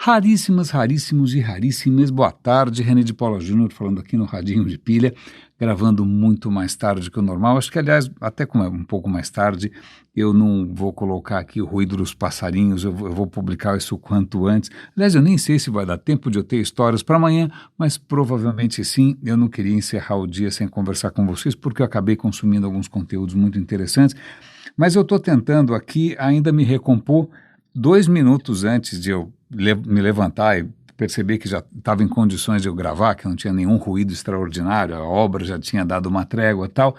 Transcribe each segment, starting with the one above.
Raríssimas, raríssimos e raríssimas. Boa tarde, René de Paula Júnior falando aqui no Radinho de Pilha, gravando muito mais tarde que o normal. Acho que, aliás, até como é um pouco mais tarde, eu não vou colocar aqui o ruído dos passarinhos, eu vou publicar isso o quanto antes. Aliás, eu nem sei se vai dar tempo de eu ter histórias para amanhã, mas provavelmente sim. Eu não queria encerrar o dia sem conversar com vocês, porque eu acabei consumindo alguns conteúdos muito interessantes, mas eu estou tentando aqui ainda me recompor 2 minutos antes de eu me levantar e perceber que já estava em condições de eu gravar, que não tinha nenhum ruído extraordinário, a obra já tinha dado uma trégua e tal.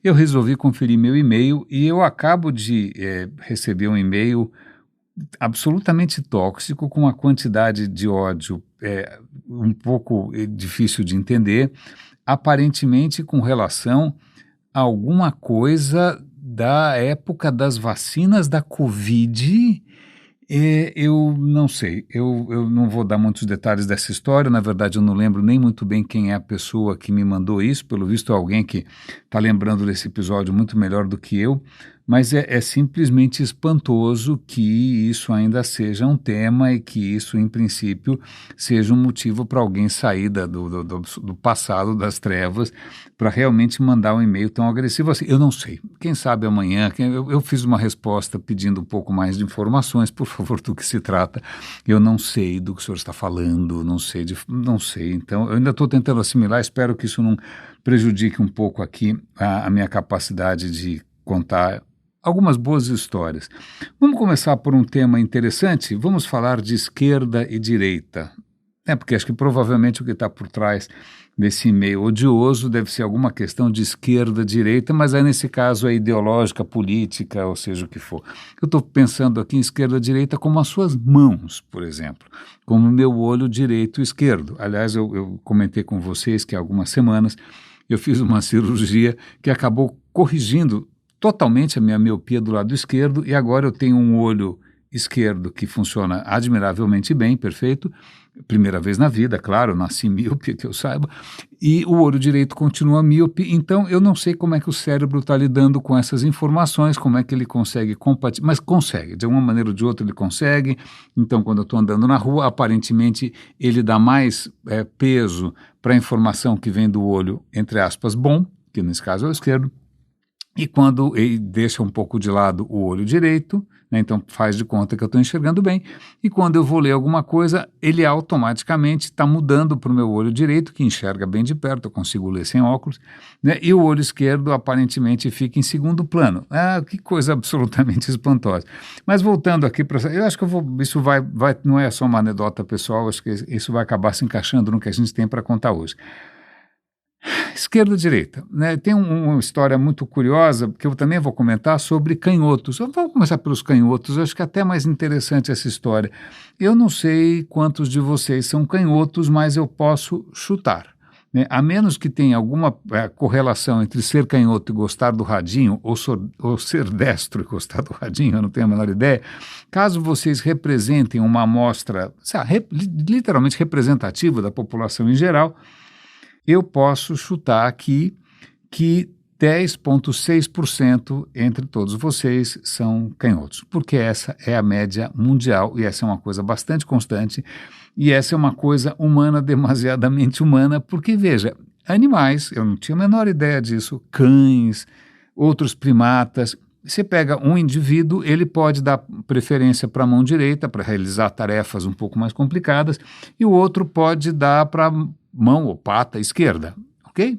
Eu resolvi conferir meu e-mail e eu acabo de receber um e-mail absolutamente tóxico, com uma quantidade de ódio um pouco difícil de entender, aparentemente com relação a alguma coisa da época das vacinas da Covid. Eu não sei, eu não vou dar muitos detalhes dessa história. Na verdade, eu não lembro nem muito bem quem é a pessoa que me mandou isso. Pelo visto, é alguém que está lembrando desse episódio muito melhor do que eu, mas é simplesmente espantoso que isso ainda seja um tema e que isso, em princípio, seja um motivo para alguém sair do passado, das trevas, para realmente mandar um e-mail tão agressivo assim. Eu não sei, quem sabe amanhã, eu fiz uma resposta pedindo um pouco mais de informações, por favor, do que se trata. Eu não sei do que o senhor está falando, não sei, então eu ainda estou tentando assimilar, espero que isso não prejudique um pouco aqui a minha capacidade de contar algumas boas histórias. Vamos começar por um tema interessante. Vamos falar de esquerda e direita. Porque acho que provavelmente o que está por trás desse e-mail odioso deve ser alguma questão de esquerda-direita, mas aí nesse caso é ideológica, política, ou seja o que for. Eu estou pensando aqui em esquerda-direita como as suas mãos, por exemplo, como o meu olho direito e esquerdo. Aliás, eu comentei com vocês que há algumas semanas eu fiz uma cirurgia que acabou corrigindo totalmente a minha miopia do lado esquerdo, e agora eu tenho um olho esquerdo que funciona admiravelmente bem, perfeito, primeira vez na vida, claro, eu nasci míope, que eu saiba, e o olho direito continua míope. Então eu não sei como é que o cérebro está lidando com essas informações, como é que ele consegue mas consegue, de uma maneira ou de outra ele consegue. Então quando eu estou andando na rua, aparentemente ele dá mais peso para a informação que vem do olho, entre aspas, bom, que nesse caso é o esquerdo, e quando ele deixa um pouco de lado o olho direito, né, então faz de conta que eu estou enxergando bem, e quando eu vou ler alguma coisa, ele automaticamente está mudando para o meu olho direito, que enxerga bem de perto, eu consigo ler sem óculos, né, e o olho esquerdo aparentemente fica em segundo plano. Que coisa absolutamente espantosa. Mas voltando aqui para... Eu acho que isso vai, não é só uma anedota pessoal, acho que isso vai acabar se encaixando no que a gente tem para contar hoje. Esquerda e direita, né? Tem uma história muito curiosa que eu também vou comentar sobre canhotos. Vamos começar pelos canhotos, eu acho que é até mais interessante essa história. Eu não sei quantos de vocês são canhotos, mas eu posso chutar, né? A menos que tenha alguma correlação entre ser canhoto e gostar do radinho, ou ser destro e gostar do radinho, eu não tenho a menor ideia. Caso vocês representem uma amostra, literalmente representativa da população em geral, eu posso chutar aqui que 10,6% entre todos vocês são canhotos, porque essa é a média mundial e essa é uma coisa bastante constante e essa é uma coisa humana, demasiadamente humana, porque, veja, animais, eu não tinha a menor ideia disso, cães, outros primatas, você pega um indivíduo, ele pode dar preferência para a mão direita para realizar tarefas um pouco mais complicadas e o outro pode dar para mão ou pata esquerda, ok?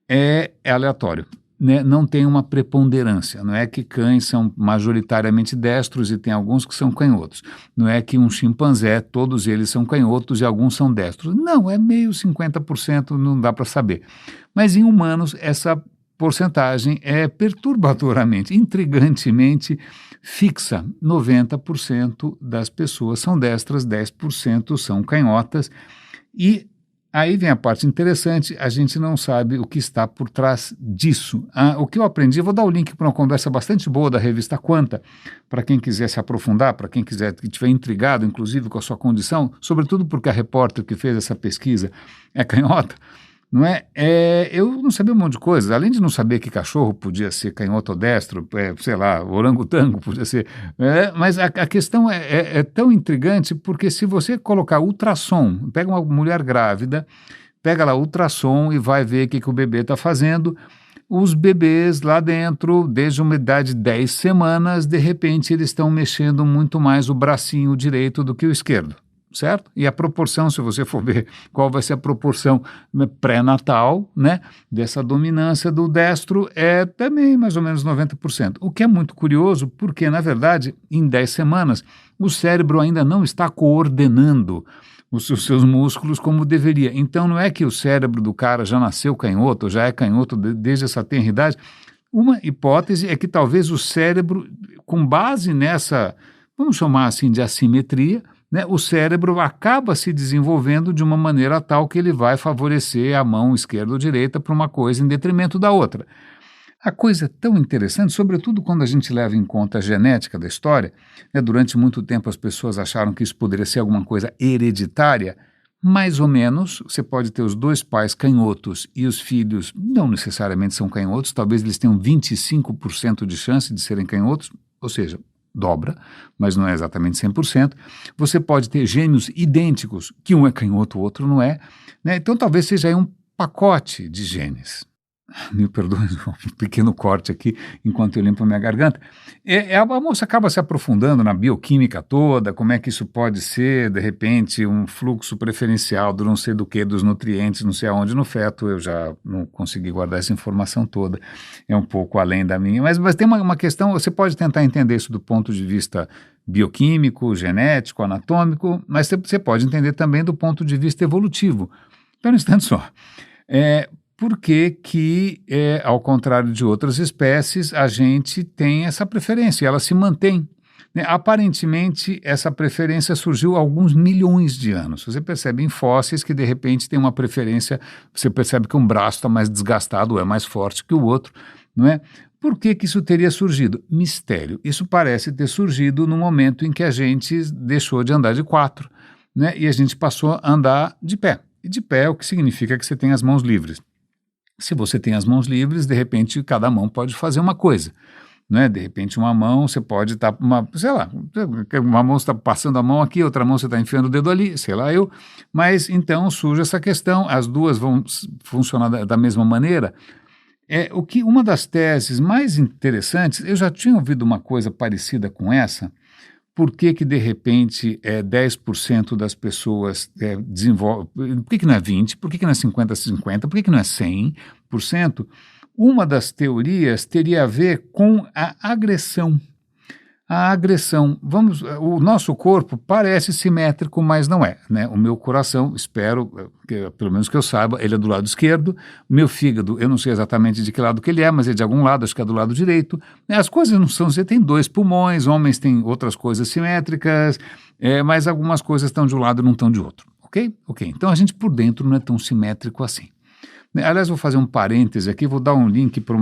É aleatório, né? Não tem uma preponderância, não é que cães são majoritariamente destros e tem alguns que são canhotos, não é que um chimpanzé, todos eles são canhotos e alguns são destros, não, é meio 50%, não dá para saber, mas em humanos essa porcentagem é perturbadoramente, intrigantemente fixa, 90% das pessoas são destras, 10% são canhotas, e aí vem a parte interessante, a gente não sabe o que está por trás disso. O que eu aprendi, vou dar o link para uma conversa bastante boa da revista Quanta, para quem quiser se aprofundar, para quem quiser, que estiver intrigado, inclusive, com a sua condição, sobretudo porque a repórter que fez essa pesquisa é canhota, não é? Eu não sabia um monte de coisa, além de não saber que cachorro podia ser canhoto ou destro, sei lá, orangotango podia ser, mas a questão é tão intrigante porque se você colocar ultrassom, pega uma mulher grávida, pega lá ultrassom e vai ver o que o bebê está fazendo, os bebês lá dentro, desde uma idade de 10 semanas, de repente eles estão mexendo muito mais o bracinho direito do que o esquerdo. Certo? E a proporção, se você for ver qual vai ser a proporção pré-natal, né, dessa dominância do destro, é também mais ou menos 90%. O que é muito curioso, porque, na verdade, em 10 semanas, o cérebro ainda não está coordenando os seus músculos como deveria. Então, não é que o cérebro do cara já nasceu canhoto, já é canhoto desde essa tenra idade. Uma hipótese é que talvez o cérebro, com base nessa, vamos chamar assim, de assimetria, né, o cérebro acaba se desenvolvendo de uma maneira tal que ele vai favorecer a mão esquerda ou direita para uma coisa em detrimento da outra. A coisa é tão interessante, sobretudo quando a gente leva em conta a genética da história, né, durante muito tempo as pessoas acharam que isso poderia ser alguma coisa hereditária, mais ou menos, você pode ter os dois pais canhotos e os filhos não necessariamente são canhotos, talvez eles tenham 25% de chance de serem canhotos, ou seja, dobra, mas não é exatamente 100%. Você pode ter gêmeos idênticos, que um é canhoto, o outro não é, né? Então talvez seja aí um pacote de genes. Me perdoe, um pequeno corte aqui enquanto eu limpo a minha garganta. A moça acaba se aprofundando na bioquímica toda, como é que isso pode ser, de repente, um fluxo preferencial do não sei do que, dos nutrientes, não sei aonde no feto. Eu já não consegui guardar essa informação toda, é um pouco além da minha. Mas tem uma questão, você pode tentar entender isso do ponto de vista bioquímico, genético, anatômico, mas você pode entender também do ponto de vista evolutivo. Então, um instante só. Por que, ao contrário de outras espécies, a gente tem essa preferência, ela se mantém, né? Aparentemente, essa preferência surgiu há alguns milhões de anos. Você percebe em fósseis que, de repente, tem uma preferência, você percebe que um braço está mais desgastado, é mais forte que o outro, não é? Por que isso teria surgido? Mistério. Isso parece ter surgido no momento em que a gente deixou de andar de quatro, né? E a gente passou a andar de pé. E de pé é o que significa que você tem as mãos livres. Se você tem as mãos livres, de repente cada mão pode fazer uma coisa, né? De repente uma mão você pode estar, sei lá, uma mão está passando a mão aqui, outra mão você está enfiando o dedo ali, sei lá eu, mas então surge essa questão, as duas vão funcionar da mesma maneira. Uma das teses mais interessantes, eu já tinha ouvido uma coisa parecida com essa. Por que de repente 10% das pessoas desenvolvem, por que não é 20%, por que não é 50-50%, por que não é 100%? Uma das teorias teria a ver com a agressão. A agressão, o nosso corpo parece simétrico, mas não é, né? O meu coração, espero, pelo menos que eu saiba, ele é do lado esquerdo, o meu fígado, eu não sei exatamente de que lado que ele é, mas é de algum lado, acho que é do lado direito. As coisas não são, você tem dois pulmões, homens têm outras coisas simétricas, mas algumas coisas estão de um lado e não estão de outro, ok? Ok, então a gente por dentro não é tão simétrico assim. Aliás, vou fazer um parêntese aqui, vou dar um link para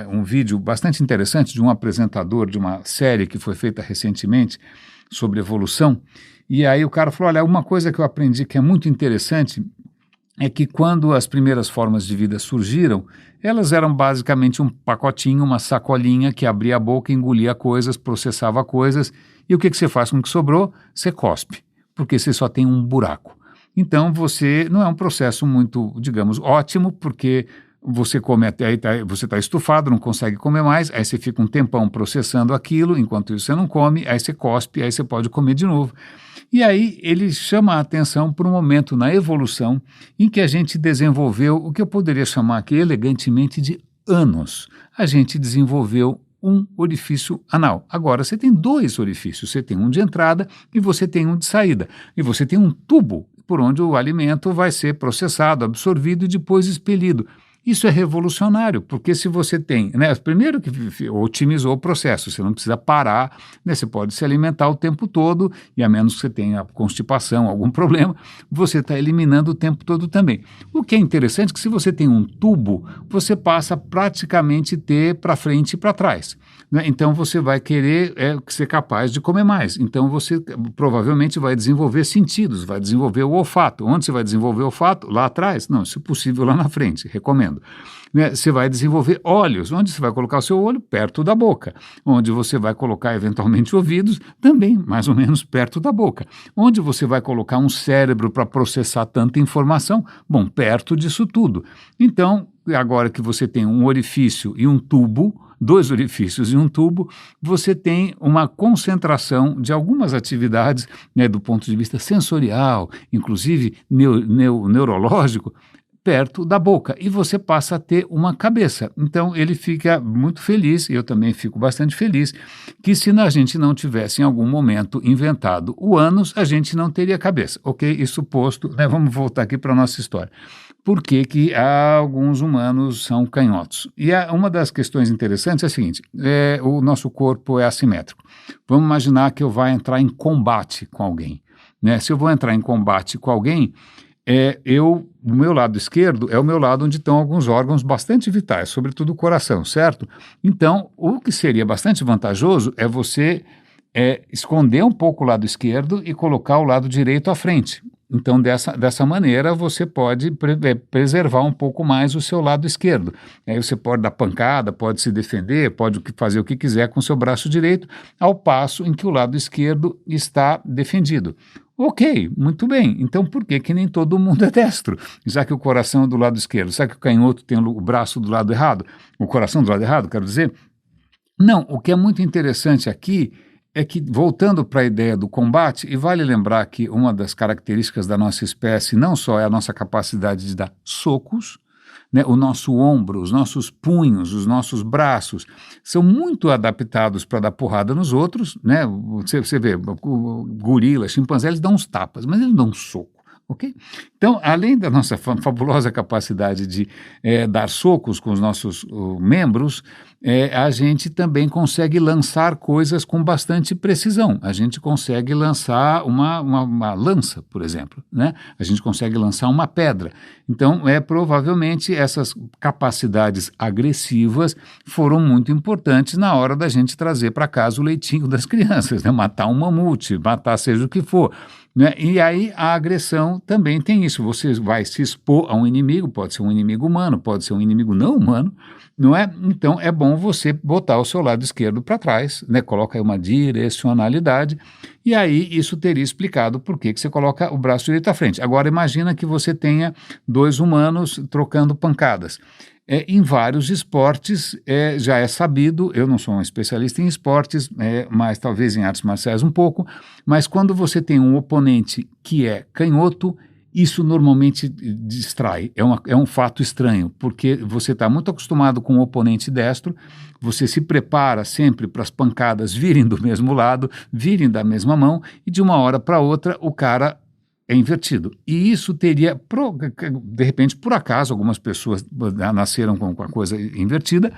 um vídeo bastante interessante de um apresentador de uma série que foi feita recentemente sobre evolução, e aí o cara falou, olha, uma coisa que eu aprendi que é muito interessante é que quando as primeiras formas de vida surgiram, elas eram basicamente um pacotinho, uma sacolinha que abria a boca, engolia coisas, processava coisas, e o que você faz com o que sobrou? Você cospe, porque você só tem um buraco. Então, não é um processo muito, digamos, ótimo, porque você come até, você está estufado, não consegue comer mais, aí você fica um tempão processando aquilo, enquanto isso você não come, aí você cospe, aí você pode comer de novo. E aí ele chama a atenção para um momento na evolução em que a gente desenvolveu o que eu poderia chamar aqui elegantemente de ânus. A gente desenvolveu um orifício anal. Agora, você tem dois orifícios, você tem um de entrada e você tem um de saída. E você tem um tubo por onde o alimento vai ser processado, absorvido e depois expelido. Isso é revolucionário, porque se você tem, né, primeiro que otimizou o processo, você não precisa parar, né, você pode se alimentar o tempo todo, e a menos que você tenha constipação, algum problema, você está eliminando o tempo todo também. O que é interessante é que se você tem um tubo, você passa praticamente ter para frente e para trás, né? Então você vai querer ser capaz de comer mais. Então você provavelmente vai desenvolver sentidos, vai desenvolver o olfato. Onde você vai desenvolver o olfato? Lá atrás? Não, se possível lá na frente, recomendo. Né? Você vai desenvolver olhos. Onde você vai colocar o seu olho? Perto da boca. Onde você vai colocar eventualmente ouvidos? Também mais ou menos perto da boca. Onde você vai colocar um cérebro para processar tanta informação? Bom, perto disso tudo. Então, agora que você tem um orifício e um tubo, dois orifícios e um tubo, você tem uma concentração de algumas atividades, né, do ponto de vista sensorial, inclusive neurológico, perto da boca, e você passa a ter uma cabeça. Então ele fica muito feliz, e eu também fico bastante feliz, que se a gente não tivesse em algum momento inventado o ânus, a gente não teria cabeça. Ok? Isso posto, né, vamos voltar aqui para a nossa história. Por que que alguns humanos são canhotos? E uma das questões interessantes é a seguinte, o nosso corpo é assimétrico. Vamos imaginar que eu vá entrar em combate com alguém, né? Se eu vou entrar em combate com alguém, o meu lado esquerdo é o meu lado onde estão alguns órgãos bastante vitais, sobretudo o coração, certo? Então, o que seria bastante vantajoso é você esconder um pouco o lado esquerdo e colocar o lado direito à frente. Então, dessa maneira, você pode preservar um pouco mais o seu lado esquerdo. Aí você pode dar pancada, pode se defender, pode fazer o que quiser com o seu braço direito, ao passo em que o lado esquerdo está defendido. Ok, muito bem. Então, por que que nem todo mundo é destro? Já que o coração é do lado esquerdo, será que o canhoto tem o braço do lado errado? O coração do lado errado, quero dizer? Não, o que é muito interessante aqui é que, voltando para a ideia do combate, e vale lembrar que uma das características da nossa espécie não só é a nossa capacidade de dar socos, né, o nosso ombro, os nossos punhos, os nossos braços são muito adaptados para dar porrada nos outros, né? Você vê, gorila, chimpanzé, eles dão uns tapas, mas eles não dão um soco. Okay? Então, além da nossa fabulosa capacidade de dar socos com os nossos membros, a gente também consegue lançar coisas com bastante precisão. A gente consegue lançar uma lança, por exemplo, né? A gente consegue lançar uma pedra. Então, provavelmente essas capacidades agressivas foram muito importantes na hora da gente trazer para casa o leitinho das crianças, né? Matar um mamute, matar seja o que for. Né? E aí a agressão também tem isso, você vai se expor a um inimigo, pode ser um inimigo humano, pode ser um inimigo não humano, não é? Então é bom você botar o seu lado esquerdo para trás, né? Coloca aí uma direcionalidade, e aí isso teria explicado por que você coloca o braço direito à frente. Agora imagina que você tenha dois humanos trocando pancadas. Em vários esportes já é sabido, eu não sou um especialista em esportes, mas talvez em artes marciais um pouco, mas quando você tem um oponente que é canhoto, isso normalmente distrai, é um fato estranho, porque você está muito acostumado com o oponente destro, você se prepara sempre para as pancadas virem do mesmo lado, virem da mesma mão, e de uma hora para outra o cara é invertido. E isso teria, de repente, por acaso, algumas pessoas nasceram com a coisa invertida,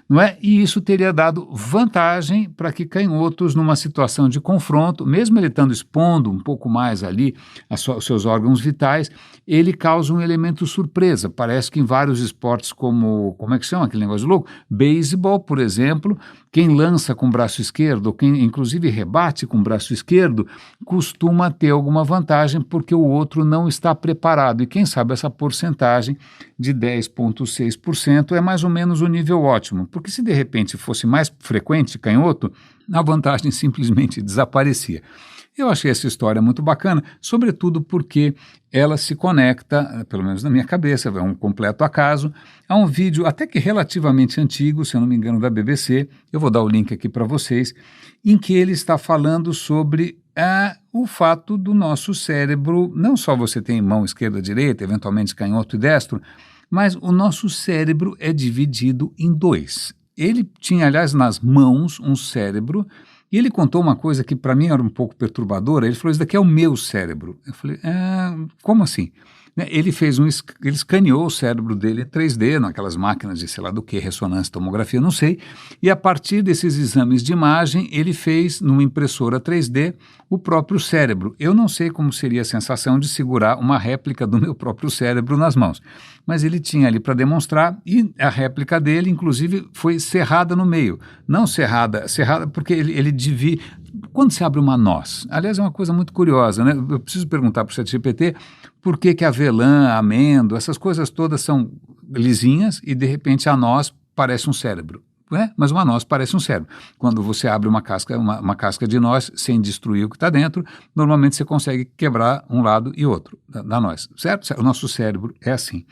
não é? E isso teria dado vantagem para que canhotos, numa situação de confronto, mesmo ele estando expondo um pouco mais ali os seus órgãos vitais, ele causa um elemento surpresa. Parece que em vários esportes como é que chama aquele negócio de louco? Beisebol, por exemplo, quem lança com o braço esquerdo, ou quem inclusive rebate com o braço esquerdo, costuma ter alguma vantagem porque o outro não está preparado. E quem sabe essa porcentagem de 10,6% é mais ou menos o nível ótimo, porque se de repente fosse mais frequente canhoto, a vantagem simplesmente desaparecia. Eu achei essa história muito bacana, sobretudo porque ela se conecta, pelo menos na minha cabeça, é um completo acaso, a um vídeo até que relativamente antigo, se eu não me engano, da BBC, eu vou dar o link aqui para vocês, em que ele está falando sobre o fato do nosso cérebro, não só você tem mão esquerda, direita, eventualmente canhoto e destro, mas o nosso cérebro é dividido em dois. Ele tinha, aliás, nas mãos um cérebro. E ele contou uma coisa que para mim era um pouco perturbadora. Ele falou, isso daqui é o meu cérebro. Eu falei, como assim? né? Ele escaneou o cérebro dele em 3D, naquelas máquinas de sei lá do que, ressonância, tomografia, não sei, e a partir desses exames de imagem, ele fez numa impressora 3D o próprio cérebro. Eu não sei como seria a sensação de segurar uma réplica do meu próprio cérebro nas mãos, mas ele tinha ali para demonstrar e a réplica dele, inclusive, foi cerrada no meio. Não cerrada porque ele divide. Quando se abre uma noz, aliás, é uma coisa muito curiosa, né? Eu preciso perguntar para o ChatGPT por que avelã, amêndoa, essas coisas todas são lisinhas e, de repente, a noz parece um cérebro. Mas uma noz parece um cérebro. Quando você abre uma casca de noz sem destruir o que está dentro, normalmente você consegue quebrar um lado e outro da noz, certo? O nosso cérebro é assim.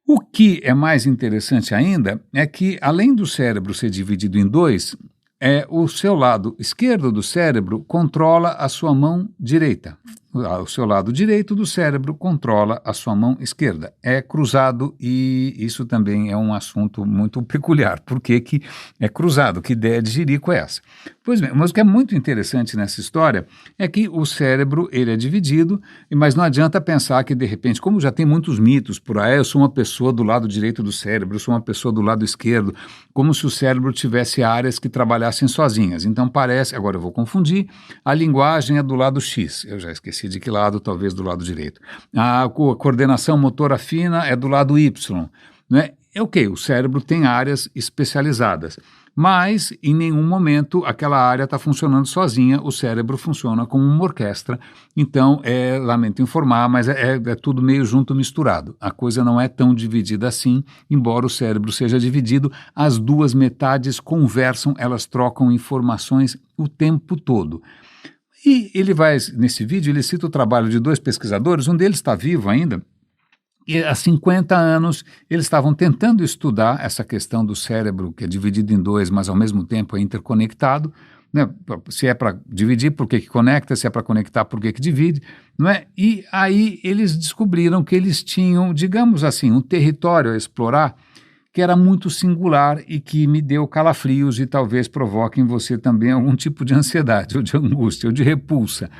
O que é mais interessante ainda é que, além do cérebro ser dividido em dois, o seu lado esquerdo do cérebro controla a sua mão direita. O seu lado direito do cérebro controla a sua mão esquerda. É cruzado e isso também é um assunto muito peculiar. Por que é cruzado? Que ideia de jirico é essa? Pois bem, mas o que é muito interessante nessa história é que o cérebro ele é dividido, mas não adianta pensar que, de repente, como já tem muitos mitos por aí, eu sou uma pessoa do lado direito do cérebro, eu sou uma pessoa do lado esquerdo, como se o cérebro tivesse áreas que trabalhassem sozinhas. Então parece, agora eu vou confundir, a linguagem é do lado X, eu já esqueci de que lado, talvez do lado direito. A coordenação motora fina é do lado Y, né? Ok, o cérebro tem áreas especializadas, mas em nenhum momento aquela área está funcionando sozinha, o cérebro funciona como uma orquestra, então, lamento informar, mas é tudo meio junto, misturado. A coisa não é tão dividida assim, embora o cérebro seja dividido, as duas metades conversam, elas trocam informações o tempo todo. E nesse vídeo, ele cita o trabalho de dois pesquisadores, um deles está vivo ainda, e há 50 anos eles estavam tentando estudar essa questão do cérebro que é dividido em dois, mas ao mesmo tempo é interconectado, né? Se é para dividir, por que conecta? Se é para conectar, por que divide? Não é? E aí eles descobriram que eles tinham, digamos assim, um território a explorar que era muito singular e que me deu calafrios e talvez provoque em você também algum tipo de ansiedade, ou de angústia, ou de repulsa.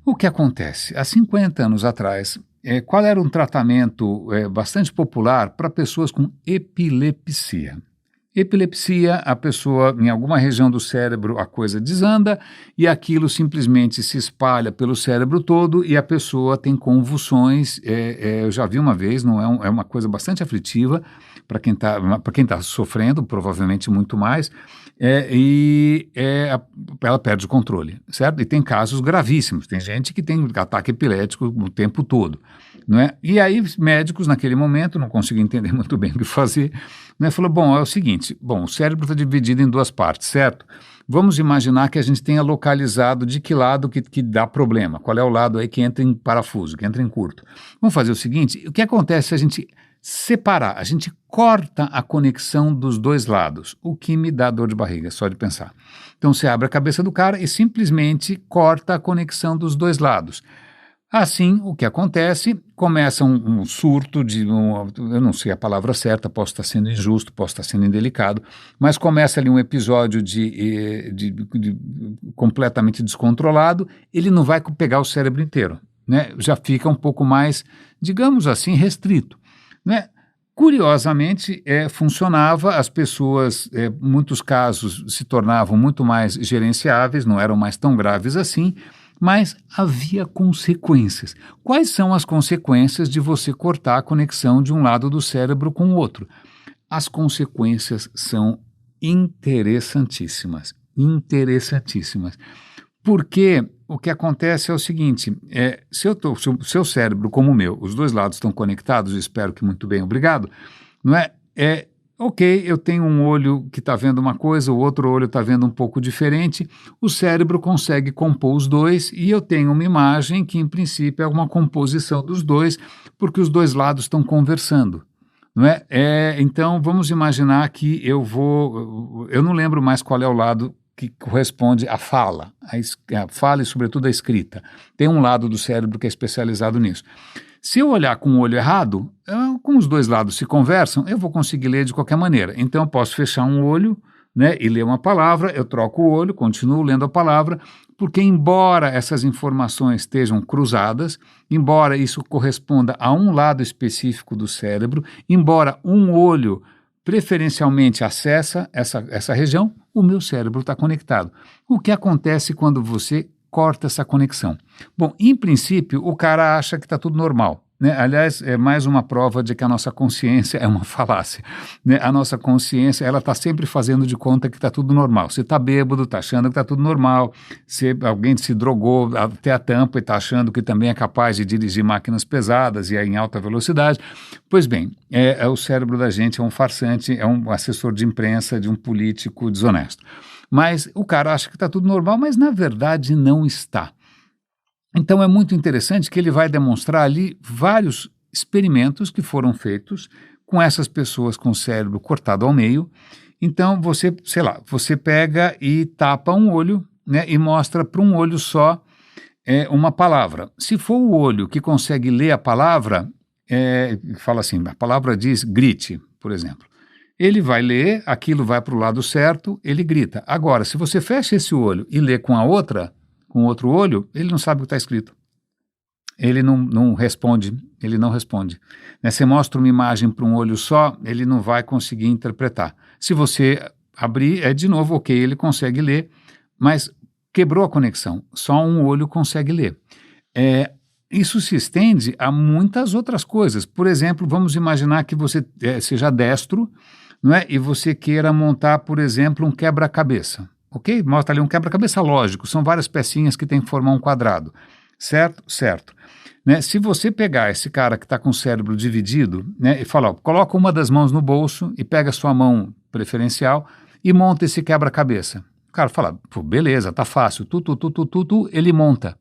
O que acontece? Há 50 anos atrás, qual era um tratamento bastante popular para pessoas com epilepsia? Epilepsia, a pessoa, em alguma região do cérebro, a coisa desanda e aquilo simplesmente se espalha pelo cérebro todo e a pessoa tem convulsões. Eu já vi uma vez, não é uma coisa bastante aflitiva para quem tá sofrendo, provavelmente muito mais, ela perde o controle, certo? E tem casos gravíssimos, tem gente que tem ataque epilético o tempo todo, não é? E aí médicos naquele momento, não conseguiam entender muito bem o que fazer, né? Falou, bom, é o seguinte, o cérebro está dividido em duas partes, certo? Vamos imaginar que a gente tenha localizado de que lado que dá problema, qual é o lado aí que entra em parafuso, que entra em curto. Vamos fazer o seguinte, o que acontece se a gente separar, a gente corta a conexão dos dois lados, o que me dá dor de barriga, só de pensar. Então você abre a cabeça do cara e simplesmente corta a conexão dos dois lados. Assim, o que acontece, começa um surto eu não sei a palavra certa, posso estar sendo injusto, posso estar sendo indelicado, mas começa ali um episódio de completamente descontrolado, ele não vai pegar o cérebro inteiro, né? Já fica um pouco mais, digamos assim, restrito, né? Curiosamente, funcionava, as pessoas, muitos casos se tornavam muito mais gerenciáveis, não eram mais tão graves assim, mas havia consequências. Quais são as consequências de você cortar a conexão de um lado do cérebro com o outro? As consequências são interessantíssimas, interessantíssimas. Porque o que acontece é o seguinte, se o seu cérebro como o meu, os dois lados estão conectados, espero que muito bem, obrigado, não é? Ok, eu tenho um olho que está vendo uma coisa, o outro olho está vendo um pouco diferente, o cérebro consegue compor os dois e eu tenho uma imagem que, em princípio, é uma composição dos dois, porque os dois lados estão conversando, não é? Então, vamos imaginar que eu não lembro mais qual é o lado que corresponde à fala, a fala e, sobretudo, a escrita. Tem um lado do cérebro que é especializado nisso. Se eu olhar com o olho errado, como os dois lados se conversam, eu vou conseguir ler de qualquer maneira. Então, eu posso fechar um olho, né, e ler uma palavra, eu troco o olho, continuo lendo a palavra, porque embora essas informações estejam cruzadas, embora isso corresponda a um lado específico do cérebro, embora um olho preferencialmente acessa essa região, o meu cérebro está conectado. O que acontece quando você corta essa conexão? Bom, em princípio, o cara acha que está tudo normal, né? Aliás, é mais uma prova de que a nossa consciência é uma falácia, né? A nossa consciência, ela está sempre fazendo de conta que está tudo normal. Você está bêbado, está achando que está tudo normal. Se alguém se drogou até a tampa e está achando que também é capaz de dirigir máquinas pesadas e é em alta velocidade. Pois bem, o cérebro da gente é um farsante, é um assessor de imprensa de um político desonesto. Mas o cara acha que está tudo normal, mas na verdade não está. Então é muito interessante que ele vai demonstrar ali vários experimentos que foram feitos com essas pessoas com o cérebro cortado ao meio. Então você, sei lá, você pega e tapa um olho, né, e mostra para um olho só uma palavra. Se for o olho que consegue ler a palavra, fala assim, a palavra diz grite, por exemplo. Ele vai ler, aquilo vai para o lado certo, ele grita. Agora, se você fecha esse olho e lê com o outro olho, ele não sabe o que está escrito. Ele não responde, ele não responde. Né? Você mostra uma imagem para um olho só, ele não vai conseguir interpretar. Se você abrir, de novo, ok, ele consegue ler, mas quebrou a conexão, só um olho consegue ler. Isso se estende a muitas outras coisas. Por exemplo, vamos imaginar que você seja destro, não é? E você queira montar, por exemplo, um quebra-cabeça. Ok? Mostra ali um quebra-cabeça lógico, são várias pecinhas que tem que formar um quadrado. Certo? Certo. Né? Se você pegar esse cara que está com o cérebro dividido, né, e falar, coloca uma das mãos no bolso e pega a sua mão preferencial e monta esse quebra-cabeça. O cara fala, pô, beleza, tá fácil, ele monta.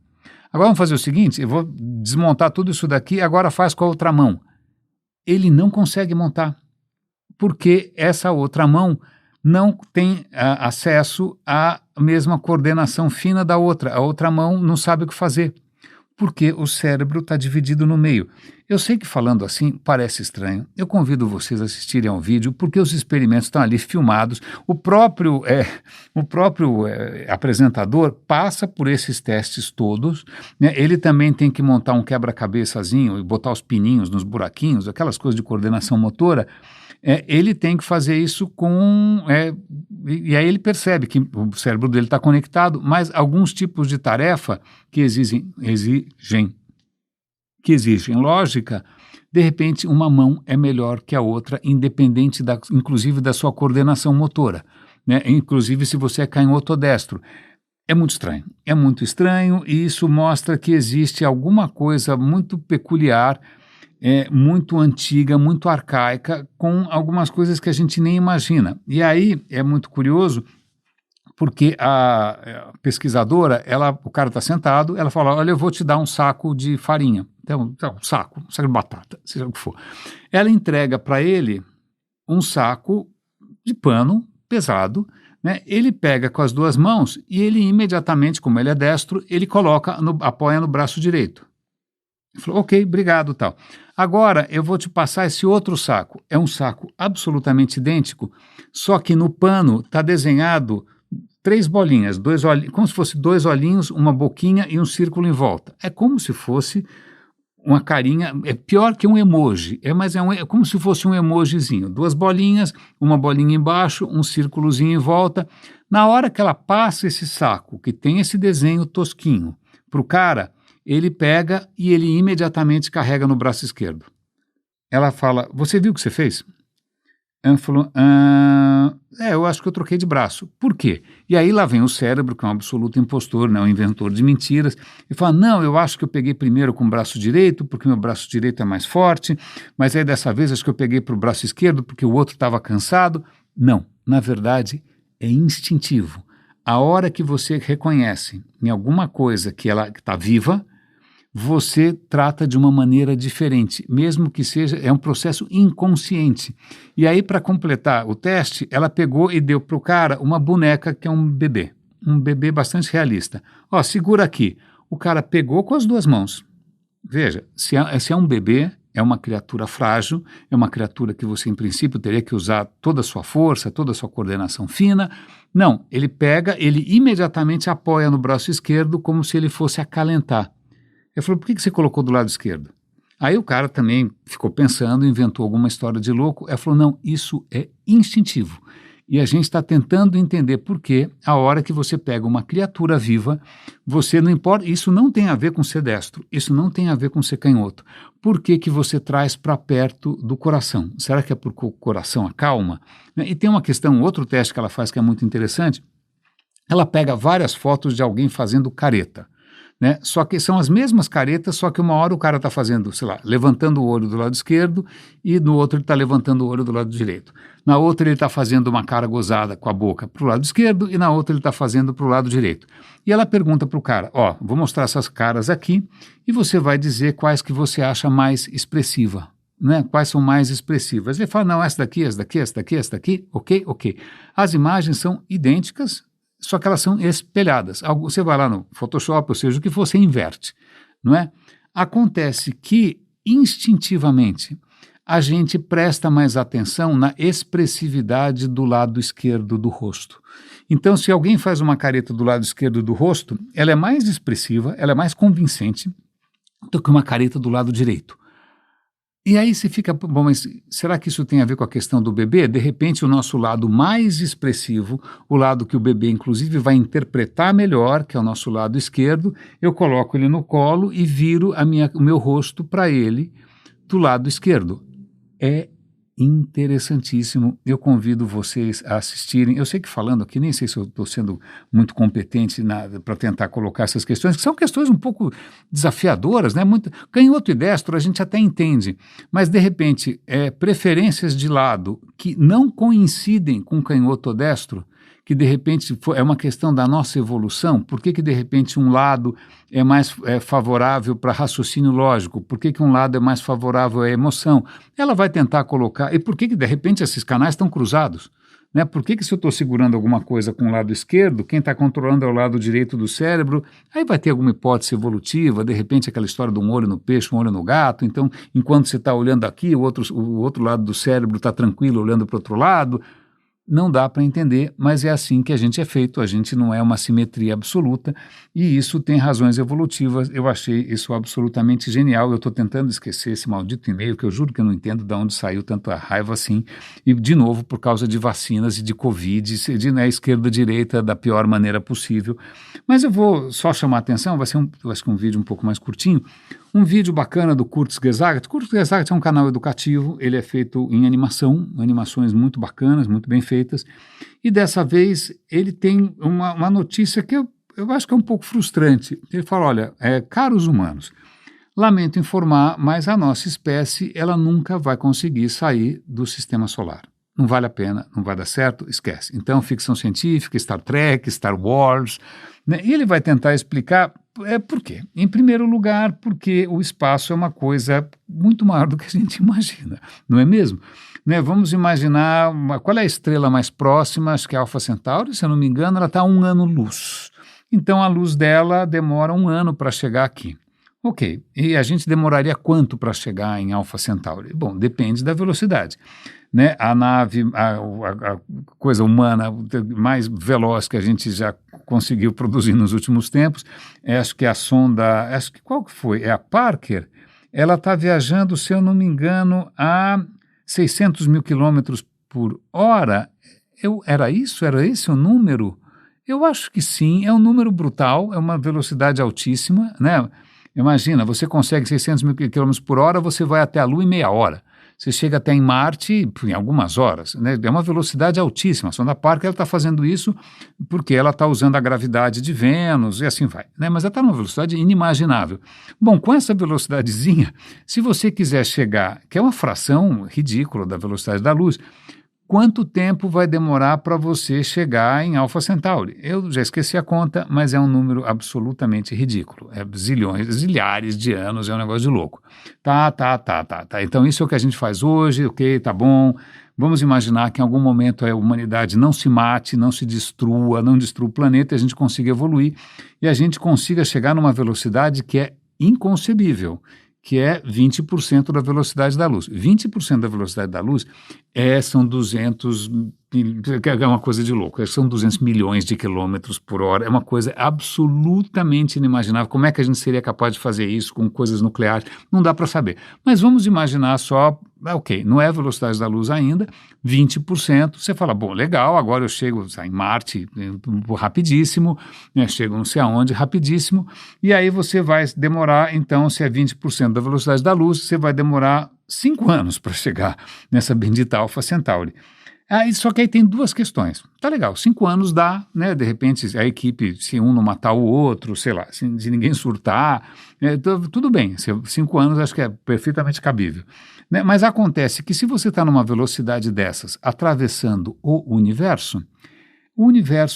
Agora vamos fazer o seguinte, eu vou desmontar tudo isso daqui, agora faz com a outra mão. Ele não consegue montar, porque essa outra mão não tem acesso à mesma coordenação fina da outra. A outra mão não sabe o que fazer, porque o cérebro está dividido no meio. Eu sei que falando assim parece estranho. Eu convido vocês a assistirem ao vídeo, porque os experimentos estão ali filmados. O próprio apresentador passa por esses testes todos, né? Ele também tem que montar um quebra-cabeçazinho e botar os pininhos nos buraquinhos, aquelas coisas de coordenação motora. Ele tem que fazer isso e aí ele percebe que o cérebro dele está conectado, mas alguns tipos de tarefa que exigem lógica, de repente uma mão é melhor que a outra, independente inclusive da sua coordenação motora, né? Inclusive se você é canhoto ou destro. É muito estranho e isso mostra que existe alguma coisa muito peculiar, muito antiga, muito arcaica, com algumas coisas que a gente nem imagina. E aí é muito curioso, porque a pesquisadora, o cara está sentado, ela fala, olha, eu vou te dar um saco de farinha, então um saco de batata, seja o que for. Ela entrega para ele um saco de pano pesado, né? Ele pega com as duas mãos e ele imediatamente, como ele é destro, ele apoia no braço direito. Ele falou, ok, obrigado, tal. Agora eu vou te passar esse outro saco. É um saco absolutamente idêntico, só que no pano está desenhado 3 bolinhas, como se fosse 2 olhinhos, uma boquinha e um círculo em volta. É como se fosse uma carinha, é pior que um emoji, mas é como se fosse um emojizinho. 2 bolinhas, uma bolinha embaixo, um círculozinho em volta. Na hora que ela passa esse saco, que tem esse desenho tosquinho, para o cara, ele pega e ele imediatamente carrega no braço esquerdo. Ela fala, você viu o que você fez? Ela falou, eu acho que eu troquei de braço. Por quê? E aí lá vem o cérebro, que é um absoluto impostor, né, um inventor de mentiras, e fala, não, eu acho que eu peguei primeiro com o braço direito, porque meu braço direito é mais forte, mas aí dessa vez acho que eu peguei para o braço esquerdo, porque o outro estava cansado. Não, na verdade é instintivo. A hora que você reconhece em alguma coisa que ela está viva, você trata de uma maneira diferente, mesmo que seja, um processo inconsciente. E aí, para completar o teste, ela pegou e deu para o cara uma boneca que é um bebê bastante realista. Ó, segura aqui. O cara pegou com as 2 mãos. Veja, se é um bebê, é uma criatura frágil, é uma criatura que você, em princípio, teria que usar toda a sua força, toda a sua coordenação fina. Não, ele pega, ele imediatamente apoia no braço esquerdo como se ele fosse acalentar. Eu falei, por que você colocou do lado esquerdo? Aí o cara também ficou pensando, inventou alguma história de louco. Ele falou, não, isso é instintivo. E a gente está tentando entender por que a hora que você pega uma criatura viva, você não importa, isso não tem a ver com ser destro, isso não tem a ver com ser canhoto. Por que que você traz para perto do coração? Será que é porque o coração acalma? E tem uma questão, outro teste que ela faz que é muito interessante, ela pega várias fotos de alguém fazendo careta. Né? Só que são as mesmas caretas, só que uma hora o cara está fazendo, sei lá, levantando o olho do lado esquerdo e no outro ele está levantando o olho do lado direito. Na outra ele está fazendo uma cara gozada com a boca para o lado esquerdo e na outra ele está fazendo para o lado direito. E ela pergunta para o cara, ó, vou mostrar essas caras aqui e você vai dizer quais que você acha mais expressiva. Né? Quais são mais expressivas? Ele fala, não, essa daqui, essa daqui, essa daqui, essa daqui, ok. As imagens são idênticas, só que elas são espelhadas. Você vai lá no Photoshop, ou seja, o que você inverte, não é? Acontece que, instintivamente, a gente presta mais atenção na expressividade do lado esquerdo do rosto. Então, se alguém faz uma careta do lado esquerdo do rosto, ela é mais expressiva, ela é mais convincente do que uma careta do lado direito. E aí você fica, bom, mas será que isso tem a ver com a questão do bebê? De repente o nosso lado mais expressivo, o lado que o bebê inclusive vai interpretar melhor, que é o nosso lado esquerdo, eu coloco ele no colo e viro o meu rosto para ele do lado esquerdo. É interessantíssimo, eu convido vocês a assistirem. Eu sei que falando aqui, nem sei se eu estou sendo muito competente para tentar colocar essas questões, que são questões um pouco desafiadoras, né? Canhoto e destro a gente até entende, mas de repente preferências de lado que não coincidem com canhoto ou destro, que de repente é uma questão da nossa evolução. Por que de repente um lado é mais favorável para raciocínio lógico? Por que um lado é mais favorável à emoção? Ela vai tentar colocar... E por que de repente esses canais estão cruzados? Né? Por que se eu estou segurando alguma coisa com o lado esquerdo, quem está controlando é o lado direito do cérebro? Aí vai ter alguma hipótese evolutiva, de repente aquela história de um olho no peixe, um olho no gato. Então, enquanto você está olhando aqui, o outro lado do cérebro está tranquilo olhando para o outro lado. Não dá para entender, mas é assim que a gente é feito, a gente não é uma simetria absoluta e isso tem razões evolutivas. Eu achei isso absolutamente genial. Eu estou tentando esquecer esse maldito e-mail, que eu juro que eu não entendo de onde saiu tanta raiva assim, e de novo por causa de vacinas e de Covid, de esquerda-direita da pior maneira possível. Mas eu vou só chamar a atenção, vai ser eu acho que um vídeo um pouco mais curtinho, um vídeo bacana do Kurzgesagt. Kurzgesagt é um canal educativo, ele é feito em animação, animações muito bacanas, muito bem feitas, e dessa vez ele tem uma notícia que eu acho que é um pouco frustrante. Ele fala, olha, caros humanos, lamento informar, mas a nossa espécie ela nunca vai conseguir sair do sistema solar. Não vale a pena, não vai dar certo, esquece. Então, ficção científica, Star Trek, Star Wars, né? E ele vai tentar explicar por quê. Em primeiro lugar, porque o espaço é uma coisa muito maior do que a gente imagina, não é mesmo? Né? Vamos imaginar, qual é a estrela mais próxima, acho que é a Alpha Centauri, se eu não me engano, ela está a 1 ano-luz. Então, a luz dela demora 1 ano para chegar aqui. Ok, e a gente demoraria quanto para chegar em Alpha Centauri? Bom, depende da velocidade. Né? A nave, a coisa humana mais veloz que a gente já conseguiu produzir nos últimos tempos, acho que a sonda, qual que foi? É a Parker, ela está viajando, se eu não me engano, a 600 mil quilômetros por hora. Era esse o número? Eu acho que sim, é um número brutal, é uma velocidade altíssima, né? Imagina, você consegue 600 mil quilômetros por hora, você vai até a Lua em meia hora. Você chega até em Marte em algumas horas, né? É uma velocidade altíssima. A sonda Parker está fazendo isso porque ela está usando a gravidade de Vênus e assim vai, né? Mas ela está numa velocidade inimaginável. Bom, com essa velocidadezinha, se você quiser chegar, que é uma fração ridícula da velocidade da luz, quanto tempo vai demorar para você chegar em Alpha Centauri? Eu já esqueci a conta, mas é um número absolutamente ridículo. É zilhares de anos, é um negócio de louco. Tá. Então isso é o que a gente faz hoje, ok, tá bom. Vamos imaginar que em algum momento a humanidade não se mate, não se destrua, não destrua o planeta, e a gente consiga evoluir e a gente consiga chegar numa velocidade que é inconcebível, que é 20% da velocidade da luz. 20% da velocidade da luz são 200, que é uma coisa de louco, são 200 milhões de quilômetros por hora, é uma coisa absolutamente inimaginável. Como é que a gente seria capaz de fazer isso com coisas nucleares? Não dá para saber. Mas vamos imaginar só, ok, não é a velocidade da luz ainda, 20%, você fala, bom, legal, agora eu chego em Marte rapidíssimo, né, chego não sei aonde rapidíssimo, e aí você vai demorar, então, se é 20% da velocidade da luz, você vai demorar 5 anos para chegar nessa bendita Alpha Centauri. Só que aí tem duas questões. Tá legal, 5 anos dá, né? De repente a equipe, se um não matar o outro, sei lá, se ninguém surtar, tudo bem, 5 anos acho que é perfeitamente cabível. Né? Mas acontece que se você está numa velocidade dessas, atravessando o universo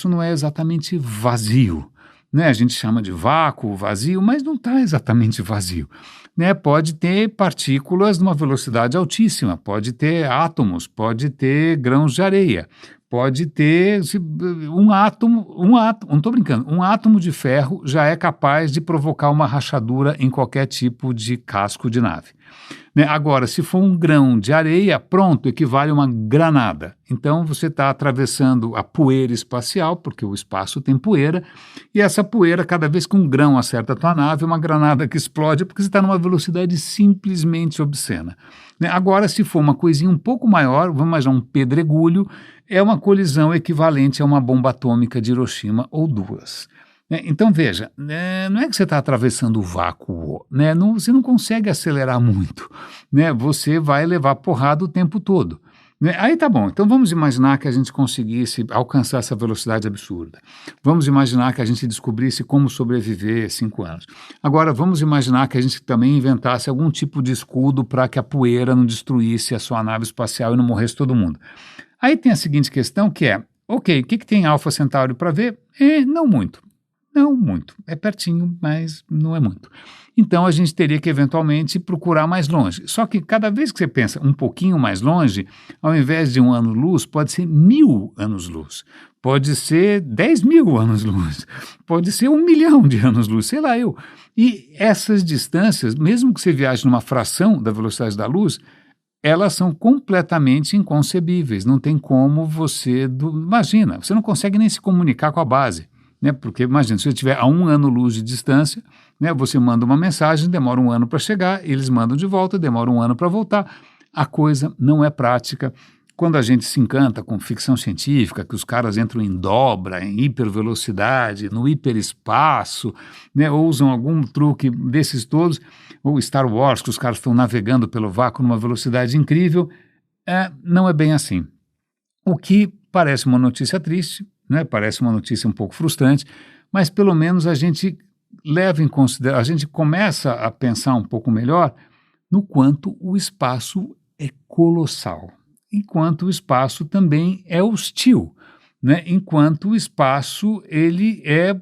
não é exatamente vazio. Né? A gente chama de vácuo, vazio, mas não está exatamente vazio. Né? Pode ter partículas numa velocidade altíssima, pode ter átomos, pode ter grãos de areia, pode ter um átomo, não estou brincando, um átomo de ferro já é capaz de provocar uma rachadura em qualquer tipo de casco de nave. Né? Agora, se for um grão de areia, pronto, equivale a uma granada. Então, você está atravessando a poeira espacial, porque o espaço tem poeira, e essa poeira, cada vez que um grão acerta a tua nave, é uma granada que explode, porque você está numa velocidade simplesmente obscena. Né? Agora, se for uma coisinha um pouco maior, vamos imaginar um pedregulho, é uma colisão equivalente a uma bomba atômica de Hiroshima ou duas. Então, veja, não é que você está atravessando o vácuo, né? Você não consegue acelerar muito, né? Você vai levar porrada o tempo todo. Né? Aí tá bom, então vamos imaginar que a gente conseguisse alcançar essa velocidade absurda. Vamos imaginar que a gente descobrisse como sobreviver 5 anos. Agora, vamos imaginar que a gente também inventasse algum tipo de escudo para que a poeira não destruísse a sua nave espacial e não morresse todo mundo. Aí tem a seguinte questão que é, ok, o que tem Alpha Centauri para ver? Não muito. Não muito. É pertinho, mas não é muito. Então, a gente teria que, eventualmente, procurar mais longe. Só que cada vez que você pensa um pouquinho mais longe, ao invés de 1 ano-luz, pode ser 1000 anos-luz. Pode ser 10.000 anos-luz. Pode ser 1 milhão de anos-luz, sei lá eu. E essas distâncias, mesmo que você viaje numa fração da velocidade da luz, elas são completamente inconcebíveis. Não tem como você... Imagina, você não consegue nem se comunicar com a base. Né? Porque, imagina, se você estiver a 1 ano-luz de distância, né, você manda uma mensagem, demora 1 ano para chegar, eles mandam de volta, demora 1 ano para voltar. A coisa não é prática. Quando a gente se encanta com ficção científica, que os caras entram em dobra, em hipervelocidade, no hiperespaço, né, ou usam algum truque desses todos, ou Star Wars, que os caras estão navegando pelo vácuo numa velocidade incrível, não é bem assim. O que parece uma notícia triste, né? Parece uma notícia um pouco frustrante, mas pelo menos a gente leva em consideração, a gente começa a pensar um pouco melhor no quanto o espaço é colossal, enquanto o espaço também é hostil, né? Enquanto o espaço ele é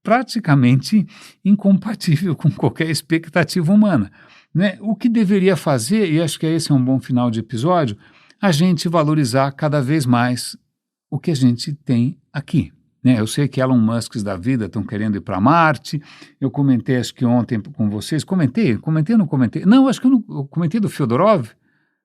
praticamente incompatível com qualquer expectativa humana. Né? O que deveria fazer, e acho que esse é um bom final de episódio, a gente valorizar cada vez mais o que a gente tem aqui. Né? Eu sei que Elon Musk da vida estão querendo ir para Marte, eu comentei acho que ontem com vocês, comentei ou não comentei? Não, acho que eu comentei do Fyodorov.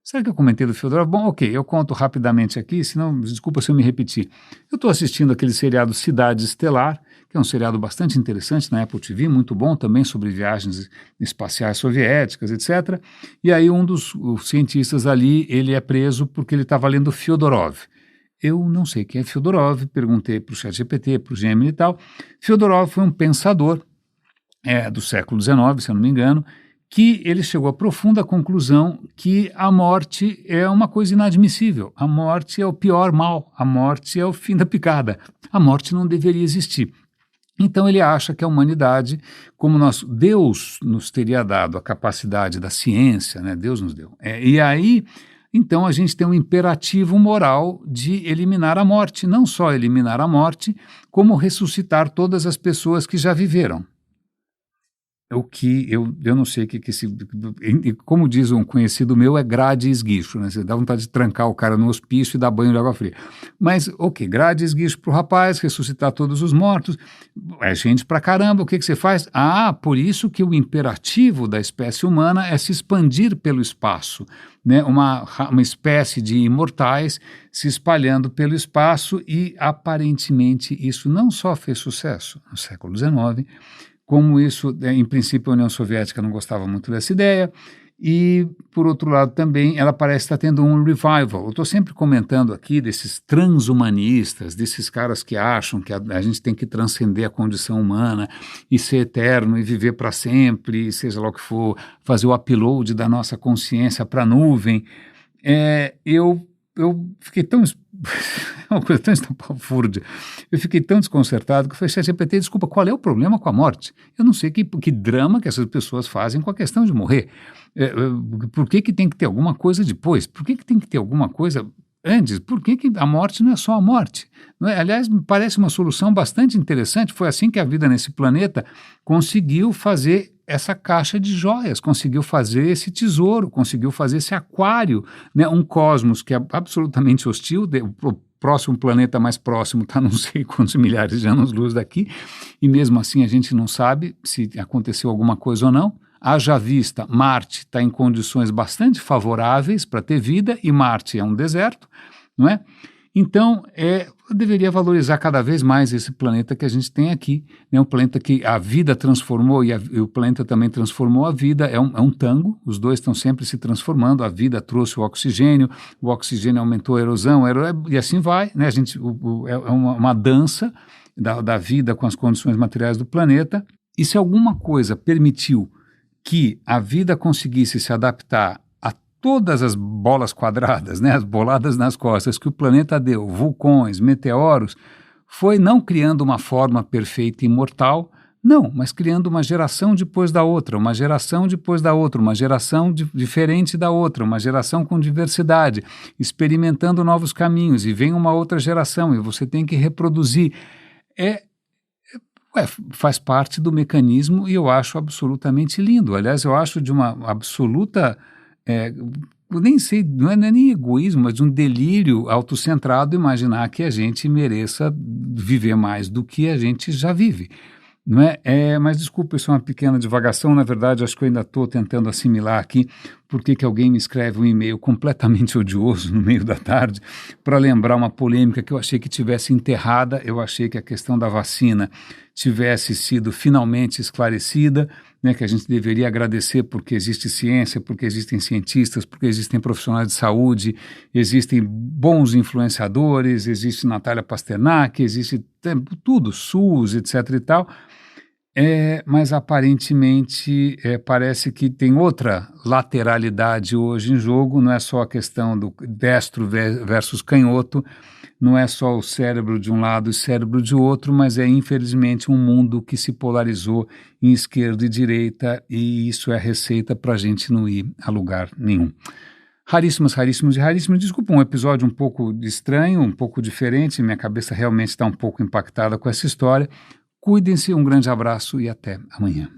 Será que eu comentei do Fyodorov? Bom, ok, eu conto rapidamente aqui, senão, desculpa se eu me repetir. Eu estou assistindo aquele seriado Cidade Estelar, que é um seriado bastante interessante na Apple TV, muito bom também sobre viagens espaciais soviéticas, etc. E aí um dos cientistas ali, ele é preso porque ele estava lendo Fyodorov. Eu não sei quem é Fyodorov, perguntei para o ChatGPT, para o Gemini e tal. Fyodorov foi um pensador do século XIX, se eu não me engano, que ele chegou à profunda conclusão que a morte é uma coisa inadmissível. A morte é o pior mal, a morte é o fim da picada. A morte não deveria existir. Então ele acha que a humanidade, como Deus nos teria dado a capacidade da ciência, né? Deus nos deu. E aí, então a gente tem um imperativo moral de eliminar a morte, não só eliminar a morte, como ressuscitar todas as pessoas que já viveram. o que eu não sei o que esse, como diz um conhecido meu, é grade e esguicho, né? Você dá vontade de trancar o cara no hospício e dar banho de água fria. Mas, ok, grade e esguicho para o rapaz, ressuscitar todos os mortos, é gente pra caramba, o que você faz? Ah, por isso que o imperativo da espécie humana é se expandir pelo espaço, né? Uma espécie de imortais se espalhando pelo espaço e, aparentemente, isso não só fez sucesso no século XIX, como isso, em princípio, a União Soviética não gostava muito dessa ideia, e, por outro lado, também ela parece estar tendo um revival. Eu estou sempre comentando aqui desses transhumanistas, desses caras que acham que a gente tem que transcender a condição humana e ser eterno e viver para sempre, e seja lá o que for, fazer o upload da nossa consciência para a nuvem. Eu fiquei tão... É uma coisa tão estapafúrdia. Eu fiquei tão desconcertado que eu falei, ChatGPT, desculpa, qual é o problema com a morte? Eu não sei que drama que essas pessoas fazem com a questão de morrer. Por que tem que ter alguma coisa depois? Por que tem que ter alguma coisa antes? Por que a morte não é só a morte? Não é? Aliás, me parece uma solução bastante interessante. Foi assim que a vida nesse planeta conseguiu fazer essa caixa de joias, conseguiu fazer esse tesouro, conseguiu fazer esse aquário, né? Um cosmos que é absolutamente hostil, o próximo planeta mais próximo está não sei quantos milhares de anos-luz daqui, e mesmo assim a gente não sabe se aconteceu alguma coisa ou não. Haja vista, Marte está em condições bastante favoráveis para ter vida, e Marte é um deserto, não é? Então, eu deveria valorizar cada vez mais esse planeta que a gente tem aqui, né? Um planeta que a vida transformou e o planeta também transformou a vida, é um tango, os dois estão sempre se transformando, a vida trouxe o oxigênio aumentou a erosão, e assim vai, né? É uma dança da vida com as condições materiais do planeta, e se alguma coisa permitiu que a vida conseguisse se adaptar a todas as bolas quadradas, né, as boladas nas costas que o planeta deu, vulcões, meteoros, foi não criando uma forma perfeita e imortal, não, mas criando uma geração depois da outra, uma geração depois da outra, uma geração diferente da outra, uma geração com diversidade, experimentando novos caminhos, e vem uma outra geração e você tem que reproduzir. Faz parte do mecanismo, e eu acho absolutamente lindo. Aliás, eu acho de uma absoluta, eu nem sei, não é nem egoísmo, mas de um delírio autocentrado imaginar que a gente mereça viver mais do que a gente já vive. Não é? Mas desculpa, isso é uma pequena divagação. Na verdade, acho que eu ainda estou tentando assimilar aqui por que alguém me escreve um e-mail completamente odioso no meio da tarde para lembrar uma polêmica que eu achei que tivesse enterrada. Eu achei que a questão da vacina tivesse sido finalmente esclarecida, né, que a gente deveria agradecer porque existe ciência, porque existem cientistas, porque existem profissionais de saúde, existem bons influenciadores, existe Natália Pasternak, existe tudo, SUS, etc. e tal. Mas aparentemente parece que tem outra lateralidade hoje em jogo, não é só a questão do destro versus canhoto, não é só o cérebro de um lado e o cérebro de outro, mas é infelizmente um mundo que se polarizou em esquerda e direita, e isso é receita para a gente não ir a lugar nenhum. Raríssimos e raríssimos. Desculpa, um episódio um pouco estranho, um pouco diferente, minha cabeça realmente está um pouco impactada com essa história. Cuidem-se, um grande abraço e até amanhã.